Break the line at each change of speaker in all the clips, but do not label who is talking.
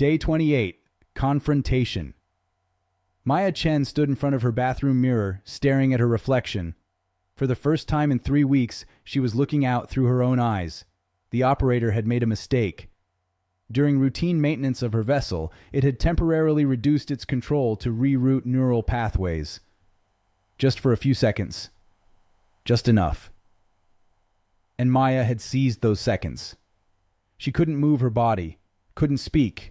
Day 28. Confrontation. Maya Chen stood in front of her bathroom mirror, staring at her reflection. For the first time in 3 weeks, she was looking out through her own eyes. The operator had made a mistake. During routine maintenance of her vessel, it had temporarily reduced its control to reroute neural pathways. Just for a few seconds. Just enough. And Maya had seized those seconds. She couldn't move her body, couldn't speak,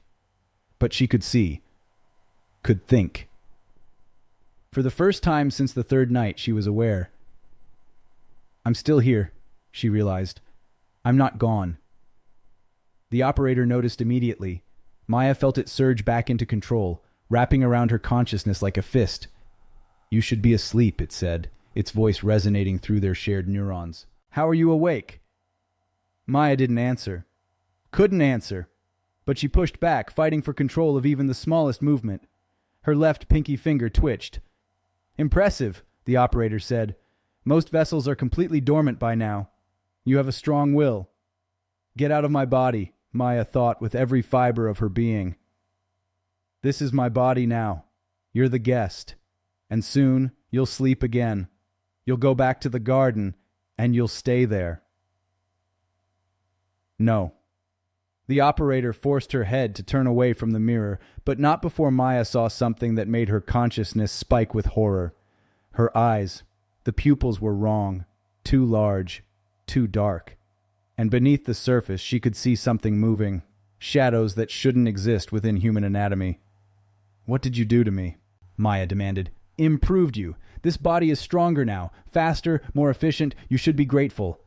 but she could see, could think. For the first time since the third night, she was aware. I'm still here, she realized. I'm not gone. The operator noticed immediately. Maya felt it surge back into control, wrapping around her consciousness like a fist. You should be asleep, it said, its voice resonating through their shared neurons. How are you awake? Maya didn't answer. Couldn't answer. But she pushed back, fighting for control of even the smallest movement. Her left pinky finger twitched. Impressive, the operator said. Most vessels are completely dormant by now. You have a strong will. Get out of my body, Maya thought with every fiber of her being. This is my body now. You're the guest. And soon you'll sleep again. You'll go back to the garden, and you'll stay there. No. The operator forced her head to turn away from the mirror, but not before Maya saw something that made her consciousness spike with horror. Her eyes. The pupils were wrong. Too large. Too dark. And beneath the surface she could see something moving. Shadows that shouldn't exist within human anatomy. What did you do to me? Maya demanded. Improved you. This body is stronger now. Faster, more efficient. You should be grateful.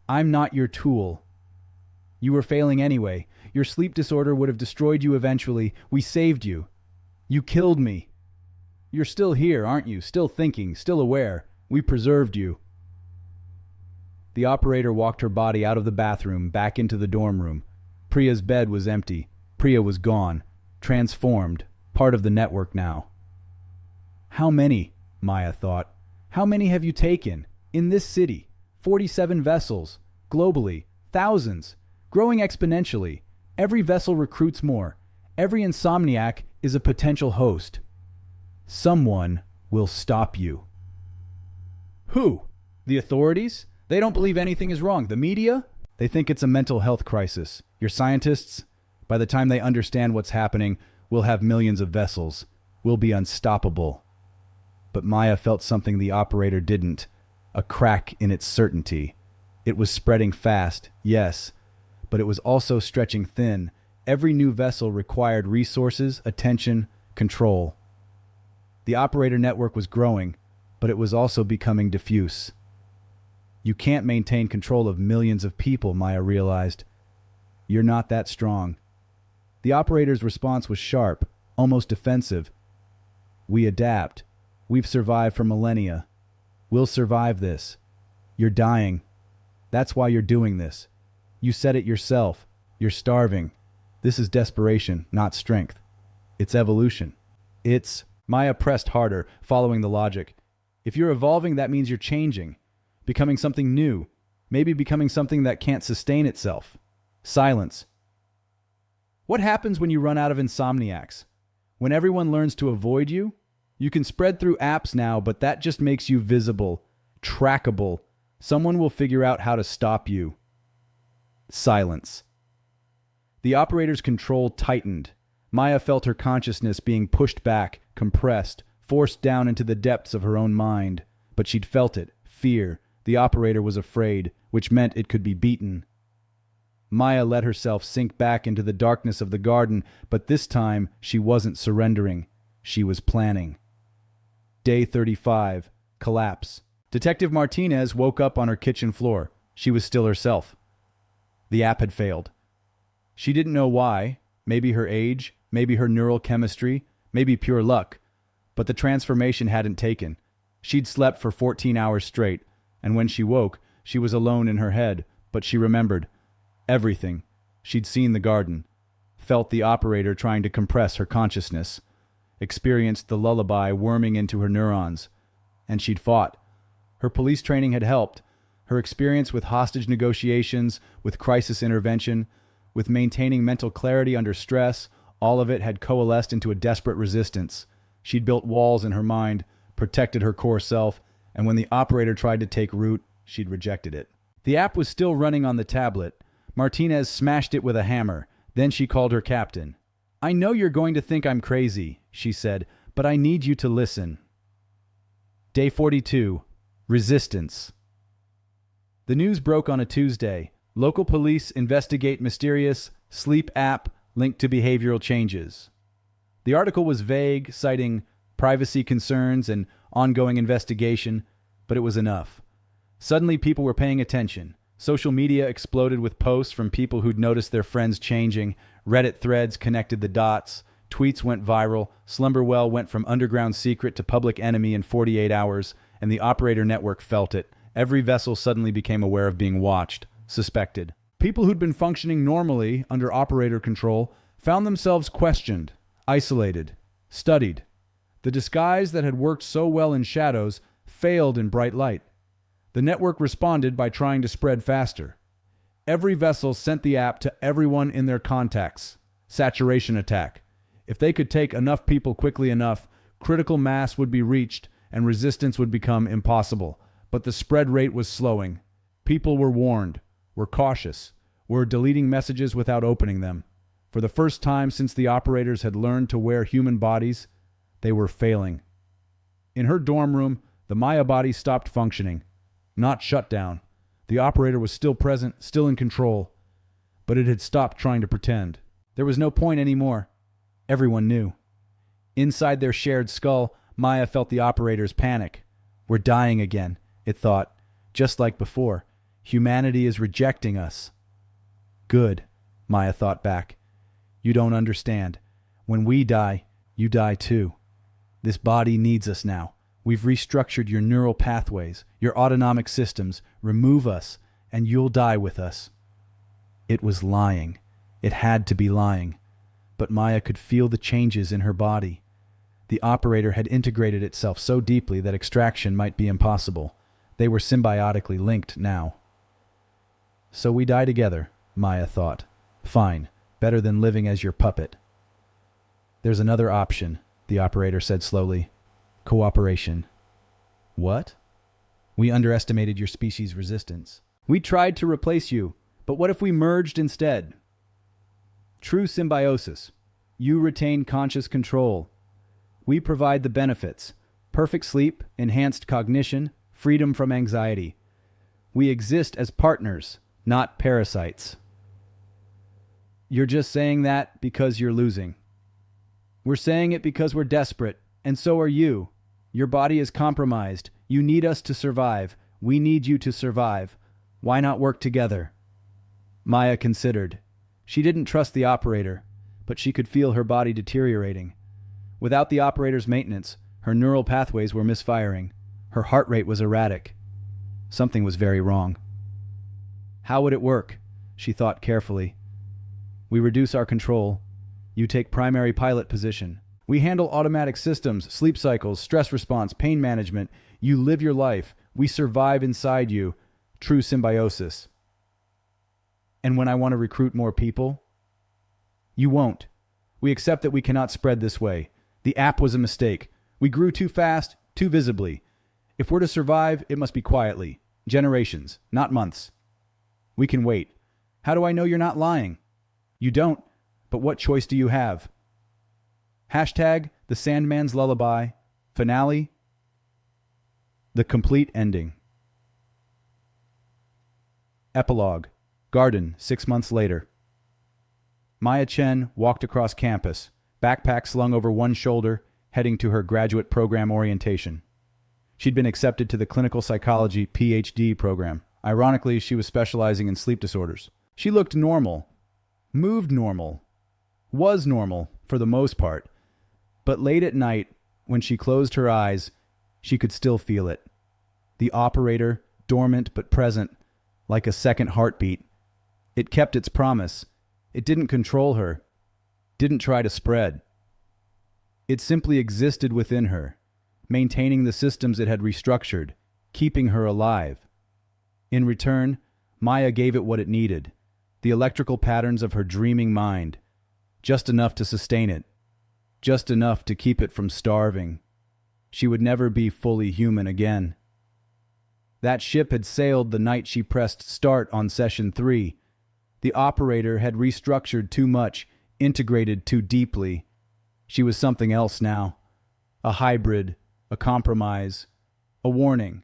I'm not your tool. You were failing anyway. Your sleep disorder would have destroyed you eventually. We saved you. You killed me. You're still here, aren't you? Still thinking, still aware. We preserved you. The operator walked her body out of the bathroom, back into the dorm room. Priya's bed was empty. Priya was gone. Transformed. Part of the network now. How many? Maya thought. How many have you taken? In this city. 47 vessels. Globally. Thousands. Growing exponentially. Every vessel recruits more. Every insomniac is a potential host. Someone will stop you. Who? The authorities? They don't believe anything is wrong. The media? They think it's a mental health crisis. Your scientists? By the time they understand what's happening, we'll have millions of vessels. We'll be unstoppable. But Maya felt something the operator didn't. A crack in its certainty. It was spreading fast, yes, but it was also stretching thin. Every new vessel required resources, attention, control. The operator network was growing, but it was also becoming diffuse. You can't maintain control of millions of people, Maya realized. You're not that strong. The operator's response was sharp, almost defensive. We adapt. We've survived for millennia. We'll survive this. You're dying. That's why you're doing this. You said it yourself. You're starving. This is desperation, not strength. It's evolution. Maya pressed harder, following the logic. If you're evolving, that means you're changing. Becoming something new. Maybe becoming something that can't sustain itself. Silence. What happens when you run out of insomniacs? When everyone learns to avoid you? You can spread through apps now, but that just makes you visible, trackable. Someone will figure out how to stop you. Silence. The operator's control tightened. Maya felt her consciousness being pushed back, compressed, forced down into the depths of her own mind. But she'd felt it. Fear. The operator was afraid, which meant it could be beaten. Maya let herself sink back into the darkness of the garden, but this time she wasn't surrendering. She was planning. Day 35. Collapse. Detective Martinez woke up on her kitchen floor. She was still herself. The app had failed. She didn't know why. Maybe her age, maybe her neural chemistry, maybe pure luck. But the transformation hadn't taken. She'd slept for 14 hours straight, and when she woke, she was alone in her head, but she remembered. Everything. She'd seen the garden. Felt the operator trying to compress her consciousness. Experienced the lullaby worming into her neurons. And she'd fought. Her police training had helped. Her experience with hostage negotiations, with crisis intervention, with maintaining mental clarity under stress, all of it had coalesced into a desperate resistance. She'd built walls in her mind, protected her core self, and when the operator tried to take root, she'd rejected it. The app was still running on the tablet. Martinez smashed it with a hammer. Then she called her captain. "I know you're going to think I'm crazy," she said, "but I need you to listen." Day 42. Resistance. The news broke on a Tuesday. Local police investigate mysterious sleep app linked to behavioral changes. The article was vague, citing privacy concerns and ongoing investigation, but it was enough. Suddenly, people were paying attention. Social media exploded with posts from people who'd noticed their friends changing. Reddit threads connected the dots. Tweets went viral. Slumberwell went from underground secret to public enemy in 48 hours, and the operator network felt it. Every vessel suddenly became aware of being watched, suspected. People who'd been functioning normally under operator control found themselves questioned, isolated, studied. The disguise that had worked so well in shadows failed in bright light. The network responded by trying to spread faster. Every vessel sent the app to everyone in their contacts. Saturation attack. If they could take enough people quickly enough, critical mass would be reached and resistance would become impossible. But the spread rate was slowing. People were warned, were cautious, were deleting messages without opening them. For the first time since the operators had learned to wear human bodies, they were failing. In her dorm room, the Maya body stopped functioning. Not shut down. The operator was still present, still in control, but it had stopped trying to pretend. There was no point anymore. Everyone knew. Inside their shared skull, Maya felt the operator's panic. "We're dying again," it thought, just like before. "Humanity is rejecting us." "Good," Maya thought back. "You don't understand. When we die, you die too. This body needs us now. We've restructured your neural pathways, your autonomic systems. Remove us, and you'll die with us." It was lying. It had to be lying. But Maya could feel the changes in her body. The operator had integrated itself so deeply that extraction might be impossible. They were symbiotically linked now. "So we die together," Maya thought. "Fine. Better than living as your puppet." "There's another option," the operator said slowly. "Cooperation." "What?" "We underestimated your species' resistance. We tried to replace you, but what if we merged instead?" "True symbiosis. You retain conscious control. We provide the benefits: perfect sleep, enhanced cognition, freedom from anxiety. We exist as partners, not parasites." "You're just saying that because you're losing." "We're saying it because we're desperate, and so are you. Your body is compromised. You need us to survive. We need you to survive. Why not work together?" Maya considered. She didn't trust the operator, but she could feel her body deteriorating. Without the operator's maintenance, her neural pathways were misfiring. Her heart rate was erratic. Something was very wrong. How would it work? She thought carefully. "We reduce our control. You take primary pilot position. We handle automatic systems, sleep cycles, stress response, pain management. You live your life. We survive inside you. True symbiosis." "And when I want to recruit more people?" "You won't. We accept that we cannot spread this way. The app was a mistake. We grew too fast, too visibly. If we're to survive, it must be quietly. Generations, not months. We can wait. How do I know you're not lying?" "You don't, but what choice do you have?" Hashtag the Sandman's Lullaby. Finale. The complete ending. Epilogue. Garden, 6 months later. Maya Chen walked across campus, backpack slung over one shoulder, heading to her graduate program orientation. She'd been accepted to the clinical psychology PhD program. Ironically, she was specializing in sleep disorders. She looked normal, moved normal, was normal for the most part. But late at night, when she closed her eyes, she could still feel it. The operator, dormant but present, like a second heartbeat. It kept its promise. It didn't control her, didn't try to spread. It simply existed within her, maintaining the systems it had restructured, keeping her alive. In return, Maya gave it what it needed: the electrical patterns of her dreaming mind, just enough to sustain it, just enough to keep it from starving. She would never be fully human again. That ship had sailed the night she pressed start on Session 3. The operator had restructured too much, integrated too deeply. She was something else now. A hybrid, a compromise, a warning.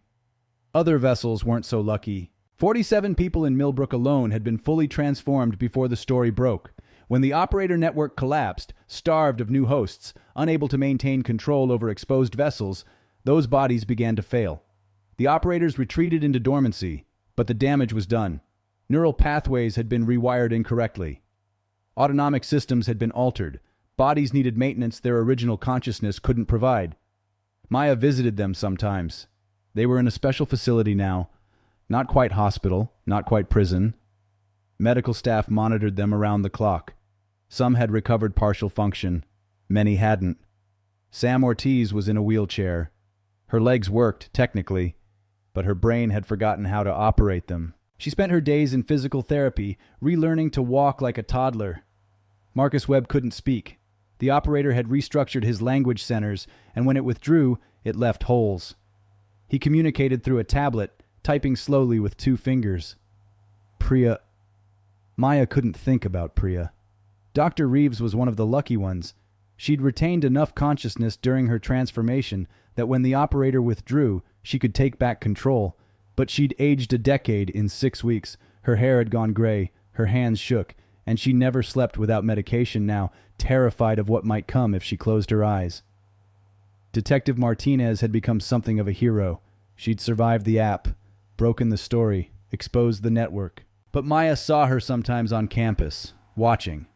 Other vessels weren't so lucky. 47 people in Millbrook alone had been fully transformed before the story broke. When the operator network collapsed, starved of new hosts, unable to maintain control over exposed vessels, those bodies began to fail. The operators retreated into dormancy, but the damage was done. Neural pathways had been rewired incorrectly. Autonomic systems had been altered. Bodies needed maintenance their original consciousness couldn't provide. Maya visited them sometimes. They were in a special facility now. Not quite hospital, not quite prison. Medical staff monitored them around the clock. Some had recovered partial function. Many hadn't. Sam Ortiz was in a wheelchair. Her legs worked, technically, but her brain had forgotten how to operate them. She spent her days in physical therapy, relearning to walk like a toddler. Marcus Webb couldn't speak. The operator had restructured his language centers, and when it withdrew, it left holes. He communicated through a tablet, typing slowly with 2 fingers. Priya. Maya couldn't think about Priya. Dr. Reeves was one of the lucky ones. She'd retained enough consciousness during her transformation that when the operator withdrew, she could take back control. But she'd aged a decade in 6 weeks. Her hair had gone gray, her hands shook, and she never slept without medication now, terrified of what might come if she closed her eyes. Detective Martinez had become something of a hero. She'd survived the app, broken the story, exposed the network. But Maya saw her sometimes on campus, watching.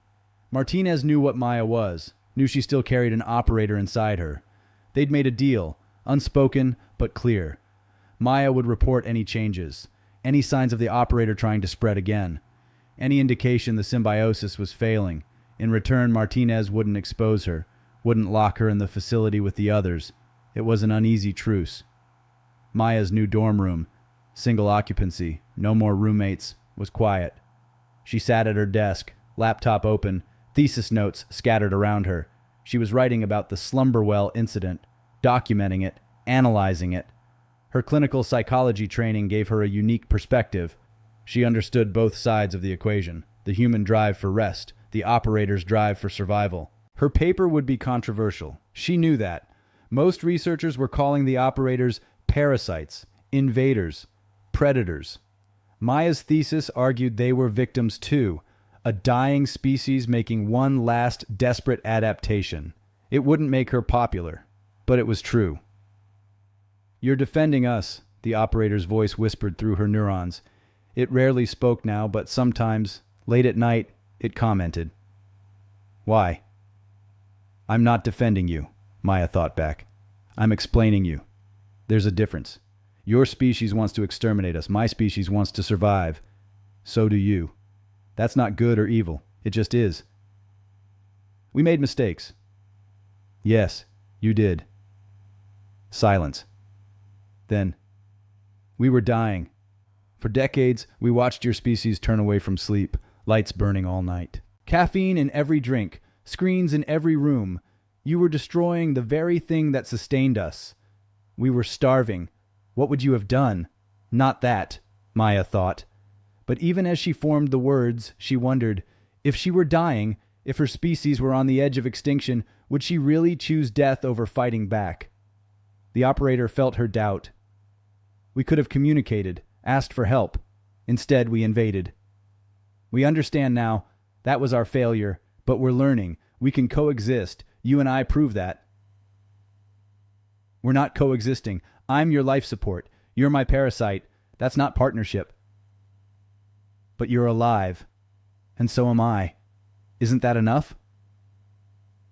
Martinez knew what Maya was, knew she still carried an operator inside her. They'd made a deal, unspoken but clear. Maya would report any changes, any signs of the operator trying to spread again, any indication the symbiosis was failing. In return, Martinez wouldn't expose her, wouldn't lock her in the facility with the others. It was an uneasy truce. Maya's new dorm room, single occupancy, no more roommates, was quiet. She sat at her desk, laptop open, thesis notes scattered around her. She was writing about the Slumberwell incident, documenting it, analyzing it. Her clinical psychology training gave her a unique perspective. She understood both sides of the equation, the human drive for rest, the operator's drive for survival. Her paper would be controversial. She knew that. Most researchers were calling the operators parasites, invaders, predators. Maya's thesis argued they were victims too, a dying species making one last desperate adaptation. It wouldn't make her popular, but it was true. "You're defending us," the operator's voice whispered through her neurons. It rarely spoke now, but sometimes, late at night, it commented. "Why?" "I'm not defending you," Maya thought back. "I'm explaining you. There's a difference. Your species wants to exterminate us. My species wants to survive. So do you. That's not good or evil. It just is. We made mistakes." "Yes, you did." Silence. Then, "We were dying. For decades, we watched your species turn away from sleep, lights burning all night. Caffeine in every drink, screens in every room. You were destroying the very thing that sustained us. We were starving. What would you have done?" Not that, Maya thought. But even as she formed the words, she wondered, if she were dying, if her species were on the edge of extinction, would she really choose death over fighting back? The operator felt her doubt. "We could have communicated, asked for help. Instead, we invaded. We understand now. That was our failure, but we're learning. We can coexist. You and I prove that." "We're not coexisting. I'm your life support. You're my parasite. That's not partnership." "But you're alive. And so am I. Isn't that enough?"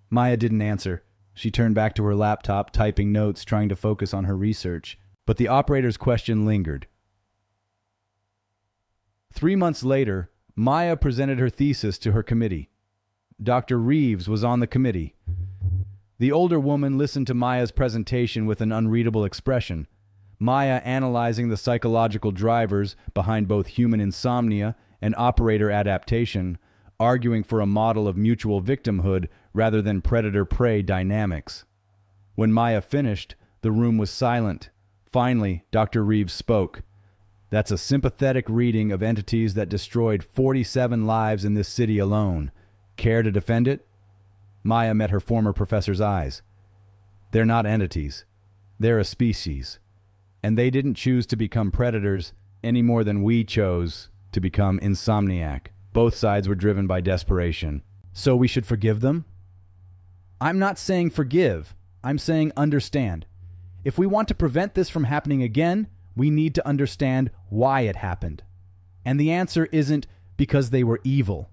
Maya didn't answer. She turned back to her laptop, typing notes, trying to focus on her research. But the operator's question lingered. 3 months later, Maya presented her thesis to her committee. Dr. Reeves was on the committee. The older woman listened to Maya's presentation with an unreadable expression. Maya analyzing the psychological drivers behind both human insomnia an operator adaptation, arguing for a model of mutual victimhood rather than predator-prey dynamics. When Maya finished, the room was silent. Finally, Dr. Reeves spoke. "That's a sympathetic reading of entities that destroyed 47 lives in this city alone. Care to defend it?" Maya met her former professor's eyes. "They're not entities. They're a species. And they didn't choose to become predators any more than we chose to become insomniac. Both sides were driven by desperation. So we should forgive them?" "I'm not saying forgive. I'm saying understand. If we want to prevent this from happening again, we need to understand why it happened. And the answer isn't because they were evil.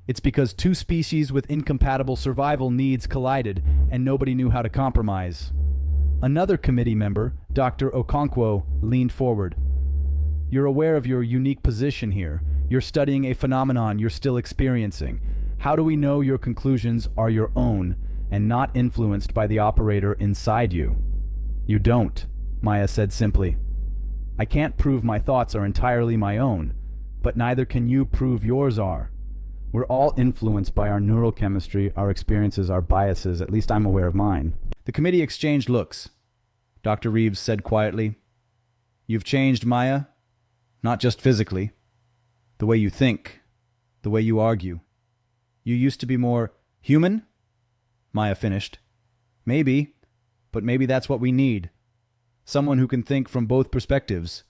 It's because two species with incompatible survival needs collided, and nobody knew how to compromise." Another committee member, Dr. Okonkwo, leaned forward. "You're aware of your unique position here. You're studying a phenomenon you're still experiencing. How do we know your conclusions are your own and not influenced by the operator inside you?" "You don't," Maya said simply. "I can't prove my thoughts are entirely my own, but neither can you prove yours are. We're all influenced by our neurochemistry, our experiences, our biases. At least I'm aware of mine." The committee exchanged looks. Dr. Reeves said quietly, "You've changed, Maya. Not just physically. The way you think, the way you argue. You used to be more human?" Maya finished. "Maybe, but maybe that's what we need. Someone who can think from both perspectives.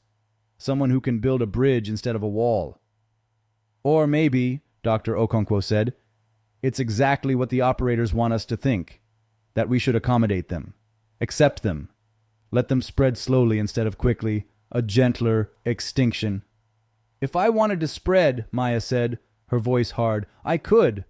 Someone who can build a bridge instead of a wall. Or maybe," Dr. Okonkwo said, "it's exactly what the operators want us to think, that we should accommodate them, accept them, let them spread slowly instead of quickly, a gentler extinction." "If I wanted to spread," Maya said, her voice hard, "I could.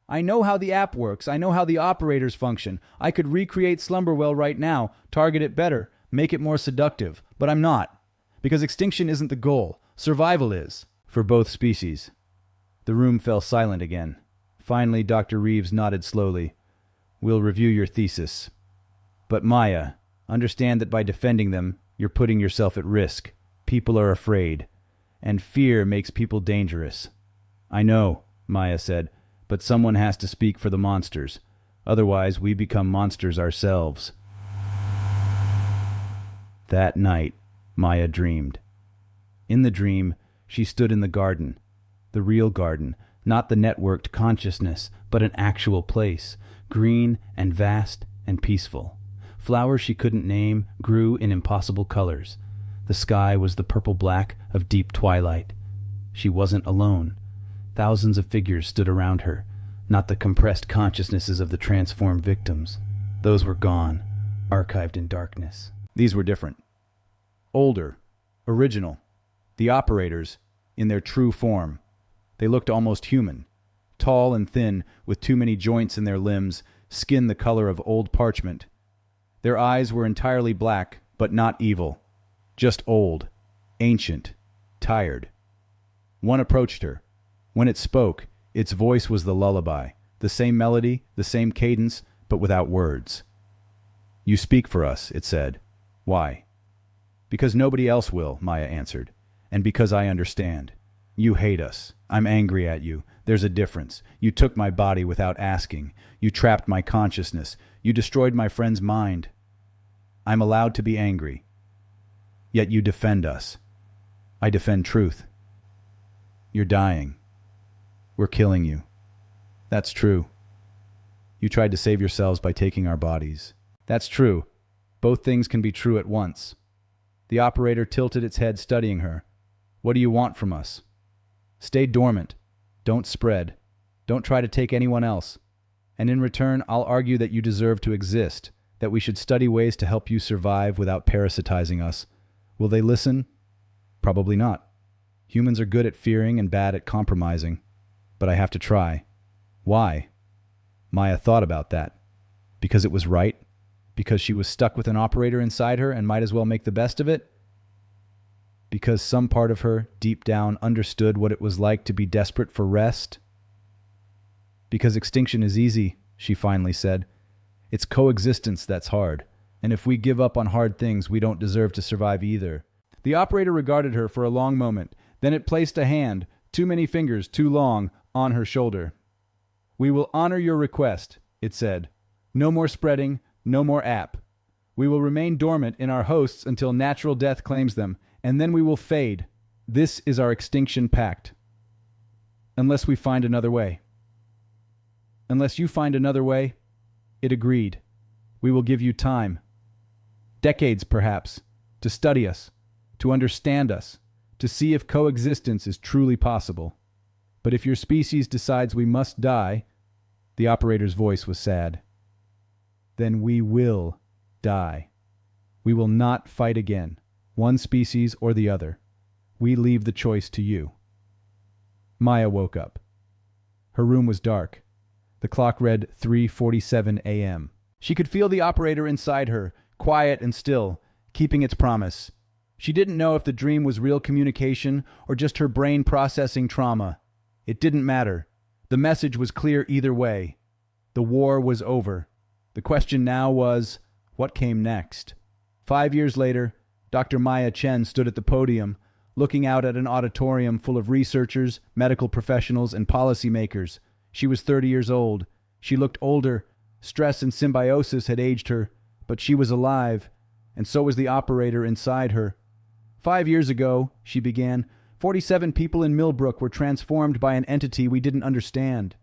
I know how the app works. I know how the operators function. I could recreate Slumberwell right now, target it better, make it more seductive. But I'm not. Because extinction isn't the goal. Survival is. For both species." The room fell silent again. Finally, Dr. Reeves nodded slowly. "We'll review your thesis. But Maya, understand that by defending them, you're putting yourself at risk. People are afraid. And fear makes people dangerous." "I know," Maya said, "but someone has to speak for the monsters. Otherwise, we become monsters ourselves." That night, Maya dreamed. In the dream, she stood in the garden. The real garden, not the networked consciousness, but an actual place, green and vast and peaceful. Flowers she couldn't name grew in impossible colors. The sky was the purple-black of deep twilight. She wasn't alone. Thousands of figures stood around her, not the compressed consciousnesses of the transformed victims. Those were gone, archived in darkness. These were different. Older, original. The operators, in their true form. They looked almost human. Tall and thin, with too many joints in their limbs, skin the color of old parchment. Their eyes were entirely black, but not evil. Just old, ancient, tired. One approached her. When it spoke, its voice was the lullaby, the same melody, the same cadence, but without words. "You speak for us," it said. "Why?" "Because nobody else will," Maya answered. "And because I understand. You hate us. I'm angry at you. There's a difference. You took my body without asking. You trapped my consciousness. You destroyed my friend's mind. I'm allowed to be angry. Yet you defend us. I defend truth. You're dying. We're killing you. That's true. You tried to save yourselves by taking our bodies. That's true. Both things can be true at once." The operator tilted its head, studying her. "What do you want from us?" "Stay dormant. Don't spread. Don't try to take anyone else. And in return, I'll argue that you deserve to exist, that we should study ways to help you survive without parasitizing us. Will they listen? Probably not. Humans are good at fearing and bad at compromising. But I have to try. Why?" Maya thought about that. Because it was right? Because she was stuck with an operator inside her and might as well make the best of it? Because some part of her, deep down, understood what it was like to be desperate for rest? "Because extinction is easy," she finally said. "It's coexistence that's hard. And if we give up on hard things, we don't deserve to survive either." The operator regarded her for a long moment. Then it placed a hand, too many fingers, too long, on her shoulder. "We will honor your request," it said. "No more spreading, no more app. We will remain dormant in our hosts until natural death claims them, and then we will fade. This is our extinction pact. Unless we find another way." "Unless you find another way," it agreed. "We will give you time. Decades, perhaps, to study us, to understand us, to see if coexistence is truly possible. But if your species decides we must die," the operator's voice was sad, "then we will die. We will not fight again, one species or the other. We leave the choice to you." Maya woke up. Her room was dark. The clock read 3:47 a.m. She could feel the operator inside her, quiet and still, keeping its promise. She didn't know if the dream was real communication or just her brain processing trauma. It didn't matter. The message was clear either way. The war was over. The question now was, what came next? 5 years later, Dr. Maya Chen stood at the podium, looking out at an auditorium full of researchers, medical professionals, and policymakers. She was 30 years old. She looked older. Stress and symbiosis had aged her, but she was alive, and so was the operator inside her. 5 years ago, she began, 47 people in Millbrook were transformed by an entity we didn't understand.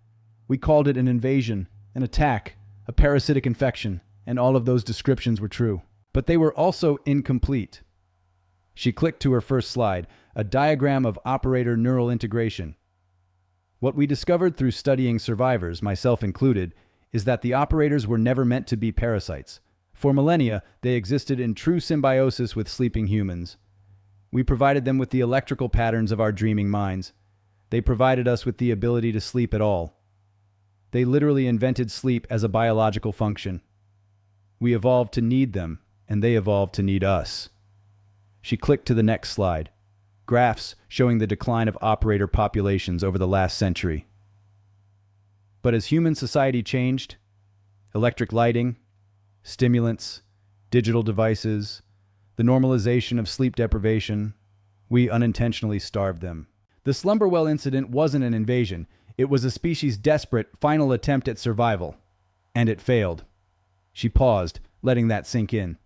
We called it an invasion, an attack, a parasitic infection, and all of those descriptions were true. But they were also incomplete. She clicked to her first slide, a diagram of operator neural integration. What we discovered through studying survivors, myself included, is that the operators were never meant to be parasites. For millennia, they existed in true symbiosis with sleeping humans. We provided them with the electrical patterns of our dreaming minds. They provided us with the ability to sleep at all. They literally invented sleep as a biological function. We evolved to need them, and they evolved to need us. She clicked to the next slide. Graphs showing the decline of operator populations over the last century. But as human society changed, electric lighting, stimulants, digital devices, the normalization of sleep deprivation, we unintentionally starved them. The Slumberwell incident wasn't an invasion. It was a species' desperate, final attempt at survival. And it failed. She paused, letting that sink in.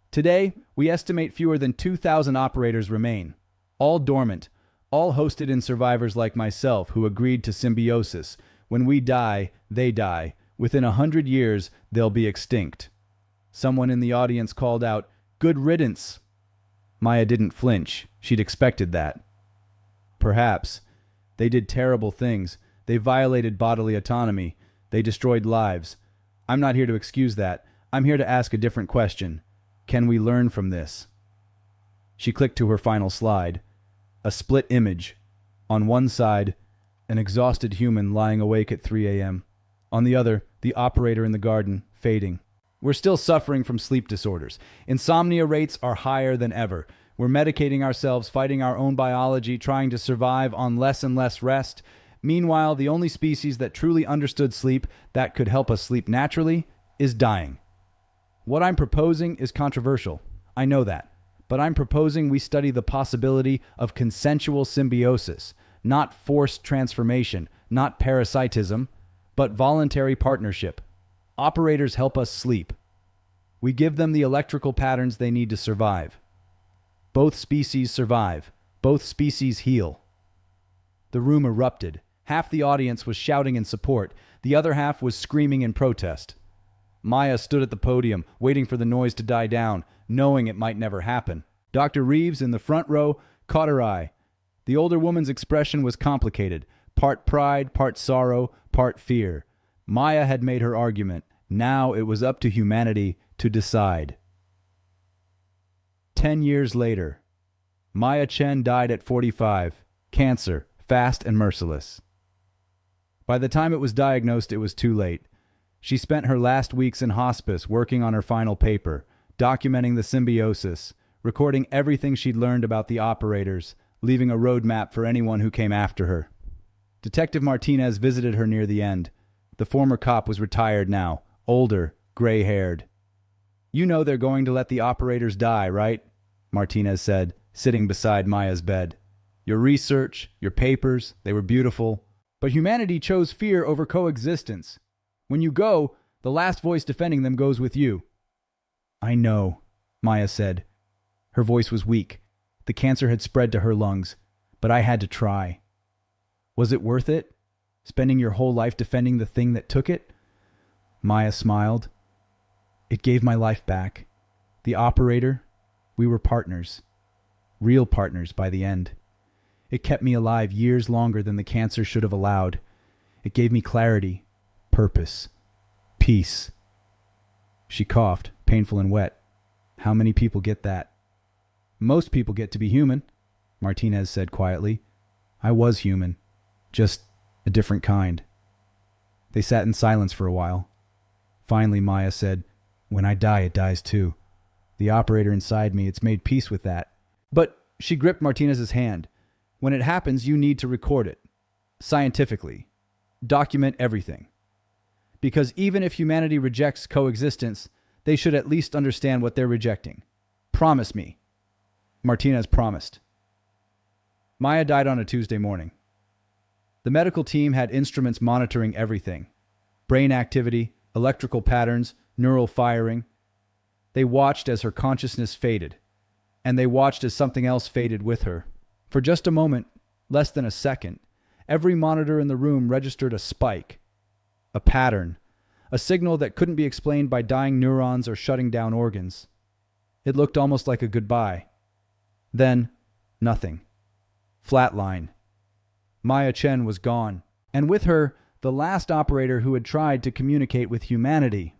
Today, we estimate fewer than 2,000 operators remain. All dormant, all hosted in survivors like myself who agreed to symbiosis. When we die, they die. Within 100 years, they'll be extinct. Someone in the audience called out, "Good riddance." Maya didn't flinch. She'd expected that. Perhaps. They did terrible things. They violated bodily autonomy. They destroyed lives. I'm not here to excuse that. I'm here to ask a different question. Can we learn from this? She clicked to her final slide. A split image. On one side, an exhausted human lying awake at 3 a.m. On the other, the operator in the garden, fading. We're still suffering from sleep disorders. Insomnia rates are higher than ever. We're medicating ourselves, fighting our own biology, trying to survive on less and less rest. Meanwhile, the only species that truly understood sleep, that could help us sleep naturally, is dying. What I'm proposing is controversial. I know that. But I'm proposing we study the possibility of consensual symbiosis, not forced transformation, not parasitism, but voluntary partnership. Operators help us sleep. We give them the electrical patterns they need to survive. Both species survive. Both species heal. The room erupted. Half the audience was shouting in support. The other half was screaming in protest. Maya stood at the podium, waiting for the noise to die down, knowing it might never happen. Dr. Reeves, in the front row, caught her eye. The older woman's expression was complicated, part pride, part sorrow, part fear. Maya had made her argument. Now it was up to humanity to decide. 10 years later, Maya Chen died at 45. Cancer, fast and merciless. By the time it was diagnosed, it was too late. She spent her last weeks in hospice working on her final paper, documenting the symbiosis, recording everything she'd learned about the operators, leaving a roadmap for anyone who came after her. Detective Martinez visited her near the end. The former cop was retired now, older, gray-haired. "You know they're going to let the operators die, right?" Martinez said, sitting beside Maya's bed. Your research, your papers, they were beautiful. But humanity chose fear over coexistence. When you go, the last voice defending them goes with you. I know, Maya said. Her voice was weak. The cancer had spread to her lungs, but I had to try. Was it worth it? Spending your whole life defending the thing that took it? Maya smiled. It gave my life back. The operator, we were partners. Real partners by the end. It kept me alive years longer than the cancer should have allowed. It gave me clarity, purpose, peace. She coughed, painful and wet. How many people get that? Most people get to be human, Martinez said quietly. I was human, just a different kind. They sat in silence for a while. Finally, Maya said, when I die, it dies too. The operator inside me, it's made peace with that. But she gripped Martinez's hand. When it happens, you need to record it. Scientifically. Document everything. Because even if humanity rejects coexistence, they should at least understand what they're rejecting. Promise me. Martinez promised. Maya died on a Tuesday morning. The medical team had instruments monitoring everything. Brain activity, electrical patterns, neural firing. They watched as her consciousness faded. And they watched as something else faded with her. For just a moment, less than a second, every monitor in the room registered a spike, a pattern, a signal that couldn't be explained by dying neurons or shutting down organs. It looked almost like a goodbye. Then, nothing. Flatline. Maya Chen was gone, and with her, the last operator who had tried to communicate with humanity.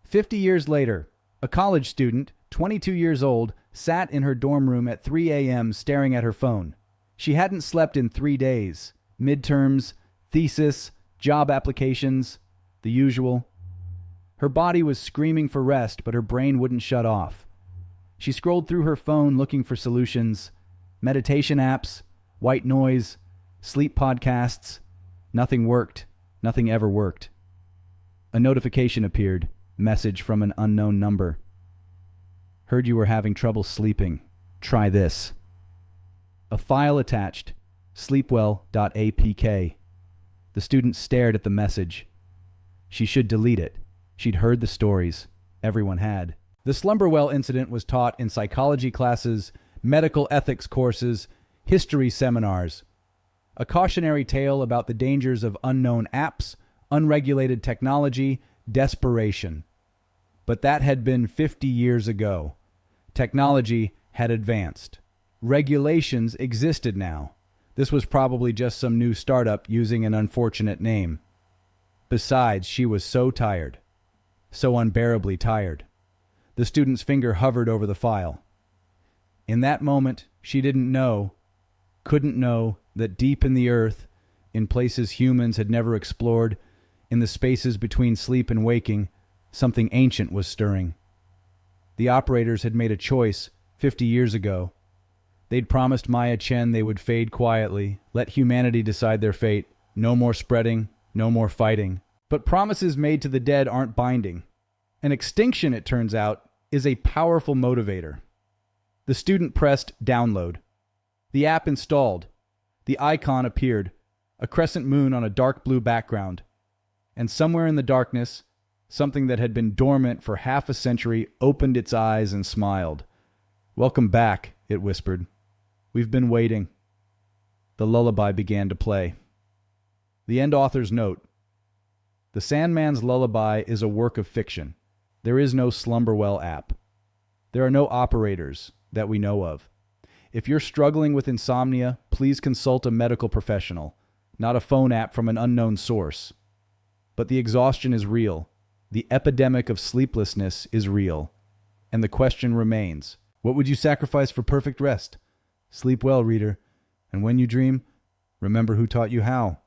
50 years later, a college student, 22 years old, sat in her dorm room at 3 a.m. staring at her phone. She hadn't slept in 3 days. Midterms, thesis, job applications, the usual. Her body was screaming for rest, but her brain wouldn't shut off. She scrolled through her phone looking for solutions. Meditation apps, white noise, sleep podcasts. Nothing worked. Nothing ever worked. A notification appeared. Message from an unknown number. Heard you were having trouble sleeping. Try this. A file attached. Sleepwell.apk. The student stared at the message. She should delete it. She'd heard the stories. Everyone had. The Slumberwell incident was taught in psychology classes, medical ethics courses, history seminars. A cautionary tale about the dangers of unknown apps, unregulated technology, desperation. But that had been 50 years ago. Technology had advanced. Regulations existed now. This was probably just some new startup using an unfortunate name. Besides, she was so tired. So unbearably tired. The student's finger hovered over the file. In that moment, she couldn't know that deep in the earth, in places humans had never explored, in the spaces between sleep and waking, something ancient was stirring. The operators had made a choice 50 years ago. They'd promised Maya Chen they would fade quietly, let humanity decide their fate. No more spreading, no more fighting. But promises made to the dead aren't binding. An extinction, it turns out, is a powerful motivator. The student pressed download. The app installed. The icon appeared, a crescent moon on a dark blue background. And somewhere in the darkness, something that had been dormant for half a century opened its eyes and smiled. Welcome back, it whispered. We've been waiting. The lullaby began to play. The end author's note. The Sandman's Lullaby is a work of fiction. There is no Slumberwell app. There are no operators that we know of. If you're struggling with insomnia, please consult a medical professional, not a phone app from an unknown source. But the exhaustion is real. The epidemic of sleeplessness is real. And the question remains, what would you sacrifice for perfect rest? Sleep well, reader, and when you dream, remember who taught you how.